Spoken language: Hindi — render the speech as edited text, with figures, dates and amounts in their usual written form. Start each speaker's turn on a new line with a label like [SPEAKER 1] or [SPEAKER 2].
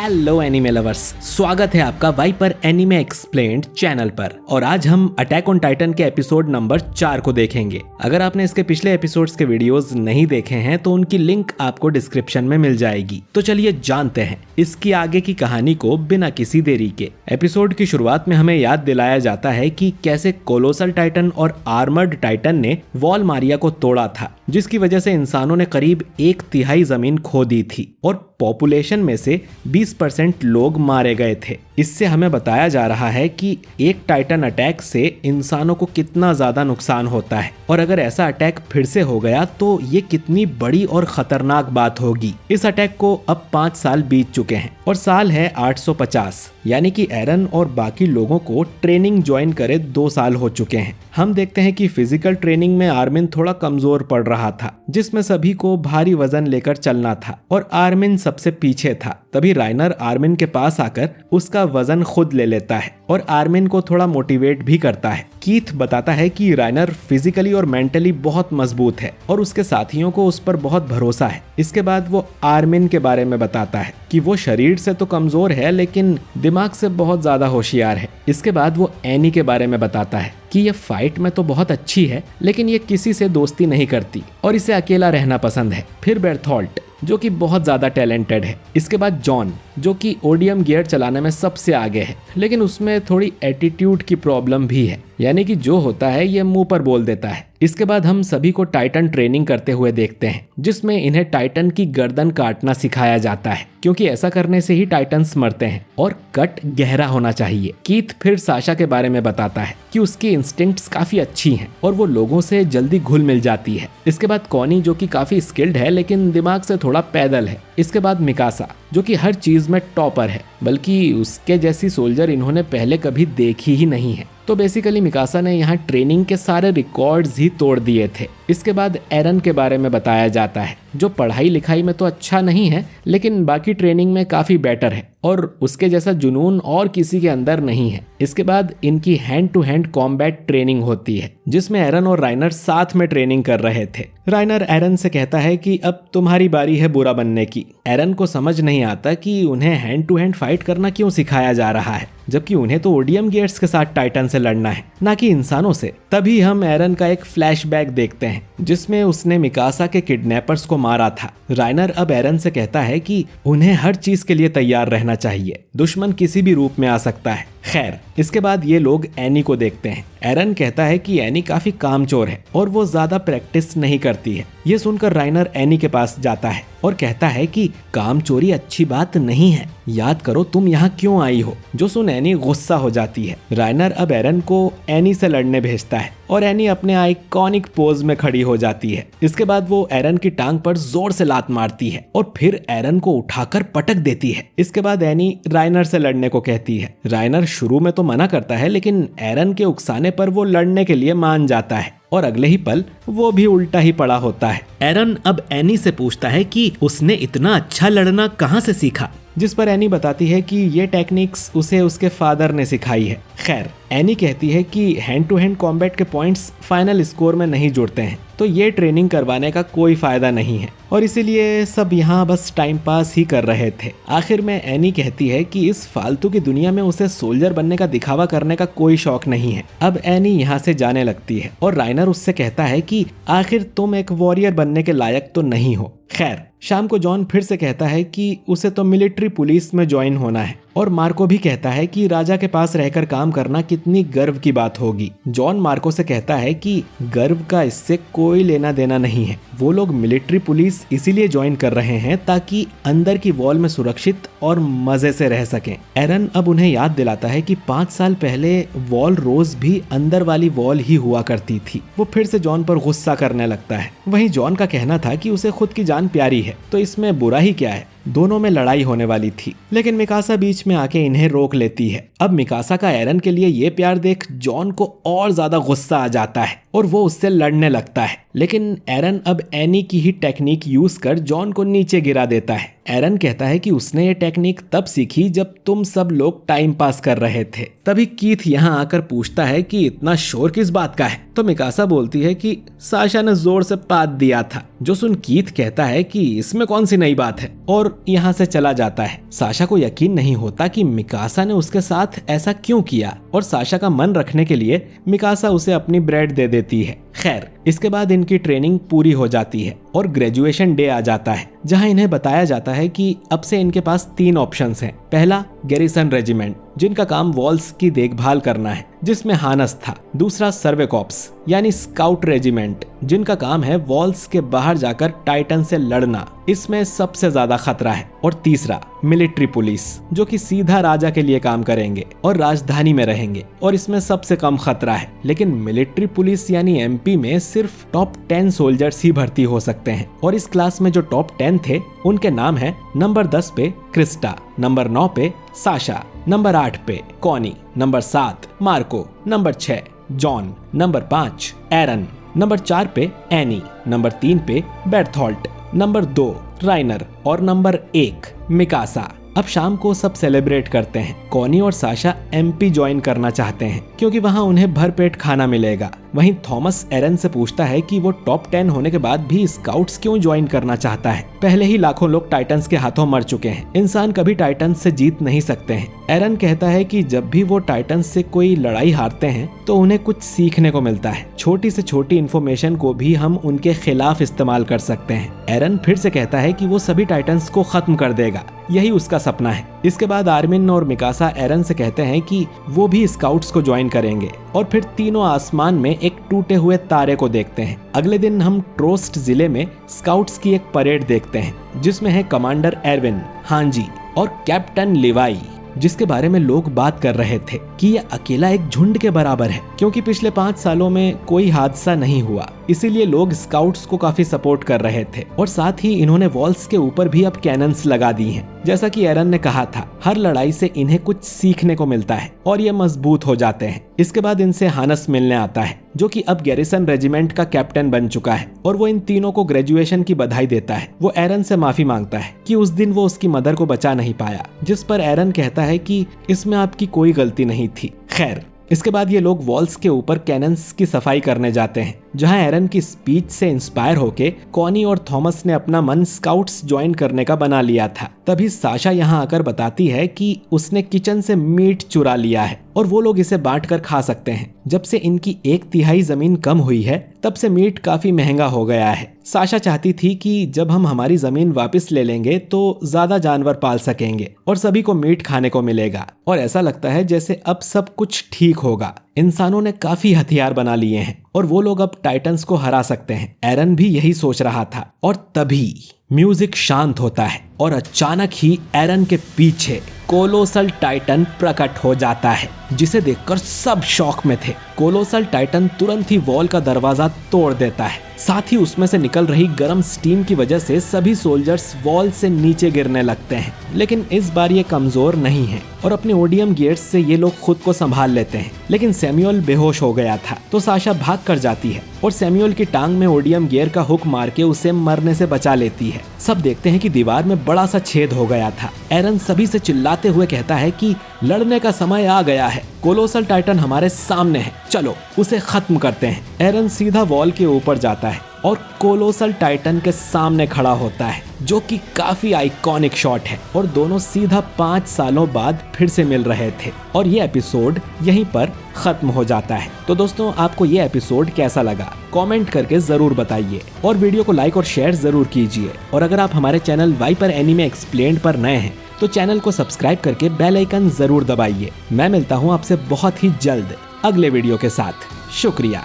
[SPEAKER 1] हेलो एनिमे लवर्स, स्वागत है आपका वाइपर एनिमे एक्सप्लेन्ड चैनल पर। और आज हम अटैक ऑन टाइटन के एपिसोड नंबर 4 को देखेंगे। अगर आपने इसके पिछले एपिसोड्स के वीडियोस नहीं देखे हैं तो उनकी लिंक आपको डिस्क्रिप्शन में मिल जाएगी। तो चलिए जानते हैं इसकी आगे की कहानी को बिना किसी देरी के। एपिसोड की शुरुआत में हमें याद दिलाया जाता है कि कैसे कोलोसल टाइटन और आर्मर्ड टाइटन ने वॉल मारिया को तोड़ा था, जिसकी वजह से इंसानों ने करीब 1/3 जमीन खो दी थी और पॉपुलेशन में से 20% लोग मारे गए थे। इससे हमें बताया जा रहा है कि एक टाइटन अटैक से इंसानों को कितना ज्यादा नुकसान होता है और अगर ऐसा अटैक फिर से हो गया तो ये कितनी बड़ी और खतरनाक बात होगी। इस अटैक को अब 5 साल बीत चुके हैं और साल है 850, यानी कि एरन और बाकी लोगों को ट्रेनिंग ज्वाइन करे 2 साल हो चुके हैं। हम देखते हैं कि फिजिकल ट्रेनिंग में आर्मिन थोड़ा कमजोर पड़ रहा था, जिसमें सभी को भारी वजन लेकर चलना था और आर्मिन सबसे पीछे था। तभी राइनर आर्मिन के पास आकर उसका वजन खुद ले लेता है और आर्मिन को थोड़ा मोटिवेट भी करता है। कीथ बताता है कि राइनर फिजिकली और मेंटली बहुत मजबूत है और उसके साथियों को उस पर बहुत भरोसा है। इसके बाद वो आर्मिन के बारे में बताता है कि वो शरीर से तो कमजोर है लेकिन दिमाग से बहुत ज्यादा होशियार है। इसके बाद वो एनी के बारे में बताता है कि ये फाइट में तो बहुत अच्छी है लेकिन ये किसी से दोस्ती नहीं करती और इसे अकेला रहना पसंद है। फिर बेर्थोल्ट जो कि बहुत ज्यादा टैलेंटेड है। इसके बाद जॉन जो कि ओडियम गियर चलाने में सबसे आगे है लेकिन उसमें थोड़ी एटीट्यूड की प्रॉब्लम भी है, यानी कि जो होता है ये मुंह पर बोल देता है। इसके बाद हम सभी को टाइटन ट्रेनिंग करते हुए देखते हैं, जिसमें इन्हें टाइटन की गर्दन काटना सिखाया जाता है क्योंकि ऐसा करने से ही टाइटन्स मरते हैं और कट गहरा होना चाहिए। कीथ फिर साशा के बारे में बताता है कि उसकी इंस्टिंक्ट्स काफी अच्छी हैं और वो लोगों से जल्दी घुल मिल जाती है। इसके बाद कॉनी जो कि काफी स्किल्ड है लेकिन दिमाग से थोड़ा पैदल है। इसके बाद मिकासा जो कि हर चीज में टॉपर है, बल्कि उसके जैसी सोल्जर इन्होंने पहले कभी देखी ही नहीं है। तो बेसिकली मिकासा ने यहाँ ट्रेनिंग के सारे रिकॉर्ड्स ही तोड़ दिए थे। इसके बाद एरन के बारे में बताया जाता है जो पढ़ाई लिखाई में तो अच्छा नहीं है लेकिन बाकी ट्रेनिंग में काफी बेटर है और उसके जैसा जुनून और किसी के अंदर नहीं है। इसके बाद इनकी hand to hand combat training होती है जिसमें एरन और राइनर साथ में ट्रेनिंग कर रहे थे। राइनर एरन से कहता है कि अब तुम्हारी बारी है बुरा बनने की। एरन को समझ नहीं आता कि उन्हें हैंड टू हैंड फाइट करना क्यों सिखाया जा रहा है, जबकि उन्हें तो ओडियम गियर्स के साथ टाइटन से लड़ना है, ना कि इंसानों से। तभी हम एरन का एक फ्लैशबैक देखते हैं जिसमें उसने मिकासा के किडनैपर्स को मारा था। राइनर अब एरन से कहता है कि उन्हें हर चीज के लिए तैयार रहना चाहिए, दुश्मन किसी भी रूप में आ सकता है। खैर, इसके बाद ये लोग एनी को देखते हैं। एरन कहता है कि एनी काफी कामचोर है और वो ज्यादा प्रैक्टिस नहीं करती है। ये सुनकर राइनर एनी के पास जाता है और कहता है कि कामचोरी अच्छी बात नहीं है, याद करो तुम यहाँ क्यों आई हो। जो सुन एनी गुस्सा हो जाती है। राइनर अब एरन को एनी से लड़ने भेजता है और एनी अपने आइकॉनिक पोज में खड़ी हो जाती है। इसके बाद वो एरन की टांग पर जोर से लात मारती है और फिर एरन को उठाकर पटक देती है। इसके बाद एनी राइनर से लड़ने को कहती है। राइनर शुरू में तो मना करता है लेकिन एरन के उकसाने पर वो लड़ने के लिए मान जाता है और अगले ही पल वो भी उल्टा ही पड़ा होता है। एरन अब एनी से पूछता है कि उसने इतना अच्छा लड़ना कहाँ से सीखा, जिस पर एनी बताती है कि ये टेक्निक्स उसे उसके फादर ने सिखाई है। खैर, एनी कहती है कि हैंड टू हैंड कॉम्बैट के पॉइंट्स फाइनल स्कोर में नहीं जुड़ते हैं तो ये ट्रेनिंग करवाने का कोई फायदा नहीं है और इसीलिए सब यहाँ बस टाइम पास ही कर रहे थे। आखिर में एनी कहती है कि इस फालतू की दुनिया में उसे सोल्जर बनने का दिखावा करने का कोई शौक नहीं है। अब एनी यहाँ से जाने लगती है और राइनर उससे कहता है कि आखिर तुम एक वॉरियर बनने के लायक तो नहीं हो। खैर, शाम को जॉन फिर से कहता है कि उसे तो मिलिट्री पुलिस में ज्वाइन होना है और मार्को भी कहता है कि राजा के पास रहकर काम करना कितनी गर्व की बात होगी। जॉन मार्को से कहता है कि गर्व का इससे कोई लेना देना नहीं है, वो लोग मिलिट्री पुलिस इसीलिए ज्वाइन कर रहे हैं ताकि अंदर की वॉल में सुरक्षित और मजे से रह सकें। एरन अब उन्हें याद दिलाता है कि 5 साल पहले वॉल रोज भी अंदर वाली वॉल ही हुआ करती थी। वो फिर से जॉन पर गुस्सा करने लगता है। वहीं जॉन का कहना था कि उसे खुद की जान प्यारी है तो इसमें बुरा ही क्या है। दोनों में लड़ाई होने वाली थी लेकिन मिकासा बीच में आके इन्हें रोक लेती है। अब मिकासा का एरन के लिए ये प्यार देख जॉन को और ज्यादा गुस्सा आ जाता है और वो उससे लड़ने लगता है, लेकिन एरन अब एनी की ही टेक्निक यूज कर जॉन को नीचे गिरा देता है एरन कहता है कि उसने ये टेक्निक तब सीखी जब तुम सब लोग टाइम पास कर रहे थे। तभी कीथ यहाँ आकर पूछता है कि इतना शोर किस बात का है। तो मिकासा बोलती है कि साशा ने जोर से पाद दिया था। जो सुन कीथ कहता है कि इसमें कौन सी नई बात है, और यहाँ से चला जाता है। साशा को यकीन नहीं होता कि मिकासा ने उसके साथ ऐसा क्यों किया, और साशा का मन रखने के लिए मिकासा उसे अपनी ब्रेड दे देती है। खैर, इसके बाद इनकी ट्रेनिंग पूरी हो जाती है और ग्रेजुएशन डे आ जाता है, जहां इन्हें बताया जाता है कि अब से इनके पास 3 ऑप्शंस हैं। पहला, गैरिसन रेजिमेंट, जिनका काम वॉल्स की देखभाल करना है, जिसमें हानस था। दूसरा, सर्वे कॉप्स यानी स्काउट रेजिमेंट, जिनका काम है वॉल्स के बाहर जाकर टाइटन से लड़ना, इसमें सबसे ज्यादा खतरा है। और तीसरा, मिलिट्री पुलिस, जो कि सीधा राजा के लिए काम करेंगे और राजधानी में रहेंगे, और इसमें सबसे कम खतरा है। लेकिन मिलिट्री पुलिस यानी एमपी में सिर्फ टॉप 10 सोल्जर्स ही भर्ती हो सकते हैं, और इस क्लास में जो टॉप 10 थे उनके नाम है नंबर 10 पे क्रिस्टा, नंबर 9 पे साशा, नंबर 8 पे Connie, number 7 Marco, number 6 John, number 5 एरन, नंबर 4 पे एनी, नंबर 3 पे बेर्थोल्ट, नंबर 2 राइनर और नंबर 1 मिकासा। अब शाम को सब सेलिब्रेट करते हैं। कॉनी और साशा एमपी ज्वाइन करना चाहते हैं क्योंकि वहां उन्हें भरपेट खाना मिलेगा। वहीं थॉमस एरन से पूछता है कि वो टॉप 10 होने के बाद भी स्काउट्स क्यों ज्वाइन करना चाहता है। पहले ही लाखों लोग टाइटन्स के हाथों मर चुके हैं, इंसान कभी टाइटन्स से जीत नहीं सकते हैं। एरन कहता है कि जब भी वो टाइटन्स से कोई लड़ाई हारते हैं तो उन्हें कुछ सीखने को मिलता है। छोटी से छोटी इन्फॉर्मेशन को भी हम उनके खिलाफ इस्तेमाल कर सकते हैं। एरन फिर से कहता है कि वो सभी टाइटन्स को खत्म कर देगा, यही उसका सपना है। इसके बाद आर्मिन और मिकासा एरन से कहते हैं कि वो भी स्काउट्स को ज्वाइन करेंगे, और फिर तीनों आसमान में एक टूटे हुए तारे को देखते हैं। अगले दिन हम ट्रोस्ट जिले में स्काउट्स की एक परेड देखते हैं, जिसमें है कमांडर एरविन, हांजी और कैप्टन लिवाई, जिसके बारे में लोग बात कर रहे थे कि यह अकेला एक झुंड के बराबर है, क्योंकि पिछले 5 सालों में कोई हादसा नहीं हुआ। इसीलिए लोग स्काउट्स को काफी सपोर्ट कर रहे थे, और साथ ही इन्होंने वॉल्स के ऊपर भी अब कैनन्स लगा दी हैं। जैसा कि एरन ने कहा था, हर लड़ाई से इन्हें कुछ सीखने को मिलता है और ये मजबूत हो जाते हैं। इसके बाद इनसे हानस मिलने आता है, जो कि अब गैरिसन रेजिमेंट का कैप्टन बन चुका है, और वो इन तीनों को ग्रेजुएशन की बधाई देता है। वो एरन से माफी मांगता है कि उस दिन वो उसकी मदर को बचा नहीं पाया, जिस पर एरन कहता है कि इसमें आपकी कोई गलती नहीं थी। खैर, इसके बाद ये लोग वॉल्स के ऊपर कैनन्स की सफाई करने जाते हैं, जहां एरन की स्पीच से इंस्पायर होके कॉनी और थॉमस ने अपना मन स्काउट्स ज्वाइन करने का बना लिया था। तभी साशा यहाँ आकर बताती है कि उसने किचन से मीट चुरा लिया है और वो लोग इसे बांट कर खा सकते हैं। जब से इनकी 1/3 जमीन कम हुई है, तब से मीट काफी महंगा हो गया है। साशा चाहती थी कि जब हम हमारी जमीन वापस ले लेंगे तो ज्यादा जानवर पाल सकेंगे और सभी को मीट खाने को मिलेगा, और ऐसा लगता है जैसे अब सब कुछ ठीक होगा। इंसानों ने काफी हथियार बना लिए हैं और वो लोग अब टाइटन्स को हरा सकते हैं। एरन भी यही सोच रहा था, और तभी म्यूजिक शांत होता है और अचानक ही एरन के पीछे कोलोसल टाइटन प्रकट हो जाता है, जिसे देखकर सब शॉक में थे। कोलोसल टाइटन तुरंत ही वॉल का दरवाजा तोड़ देता है। साथ ही उसमें से निकल रही गर्म स्टीम की वजह से सभी सोल्जर्स वॉल से नीचे गिरने लगते हैं, लेकिन इस बार ये कमजोर नहीं है और अपने ओडियम गियर्स से ये लोग खुद को संभाल लेते हैं। लेकिन सैमुअल बेहोश हो गया था, तो साशा भाग कर जाती है और सैमुअल की टांग में ओडियम गियर का हुक मार के उसे मरने से बचा लेती है। सब देखते हैं कि दीवार में बड़ा सा छेद हो गया था। एरन सभी से चिल्लाते हुए कहता है कि लड़ने का समय आ गया है, कोलोसल टाइटन हमारे सामने है, चलो उसे खत्म करते हैं। एरन सीधा वॉल के ऊपर जाता है और कोलोसल टाइटन के सामने खड़ा होता है, जो कि काफी आइकॉनिक शॉट है, और दोनों सीधा 5 सालों बाद फिर से मिल रहे थे। और ये एपिसोड यहीं पर खत्म हो जाता है। तो दोस्तों, आपको ये एपिसोड कैसा लगा कमेंट करके जरूर बताइए, और वीडियो को लाइक और शेयर जरूर कीजिए। और अगर आप हमारे चैनल वाइपर एनीमे एक्सप्लेन्ड पर नए हैं तो चैनल को सब्सक्राइब करके बेल आइकन जरूर दबाइए। मैं मिलता हूँ आपसे बहुत ही जल्द अगले वीडियो के साथ। शुक्रिया।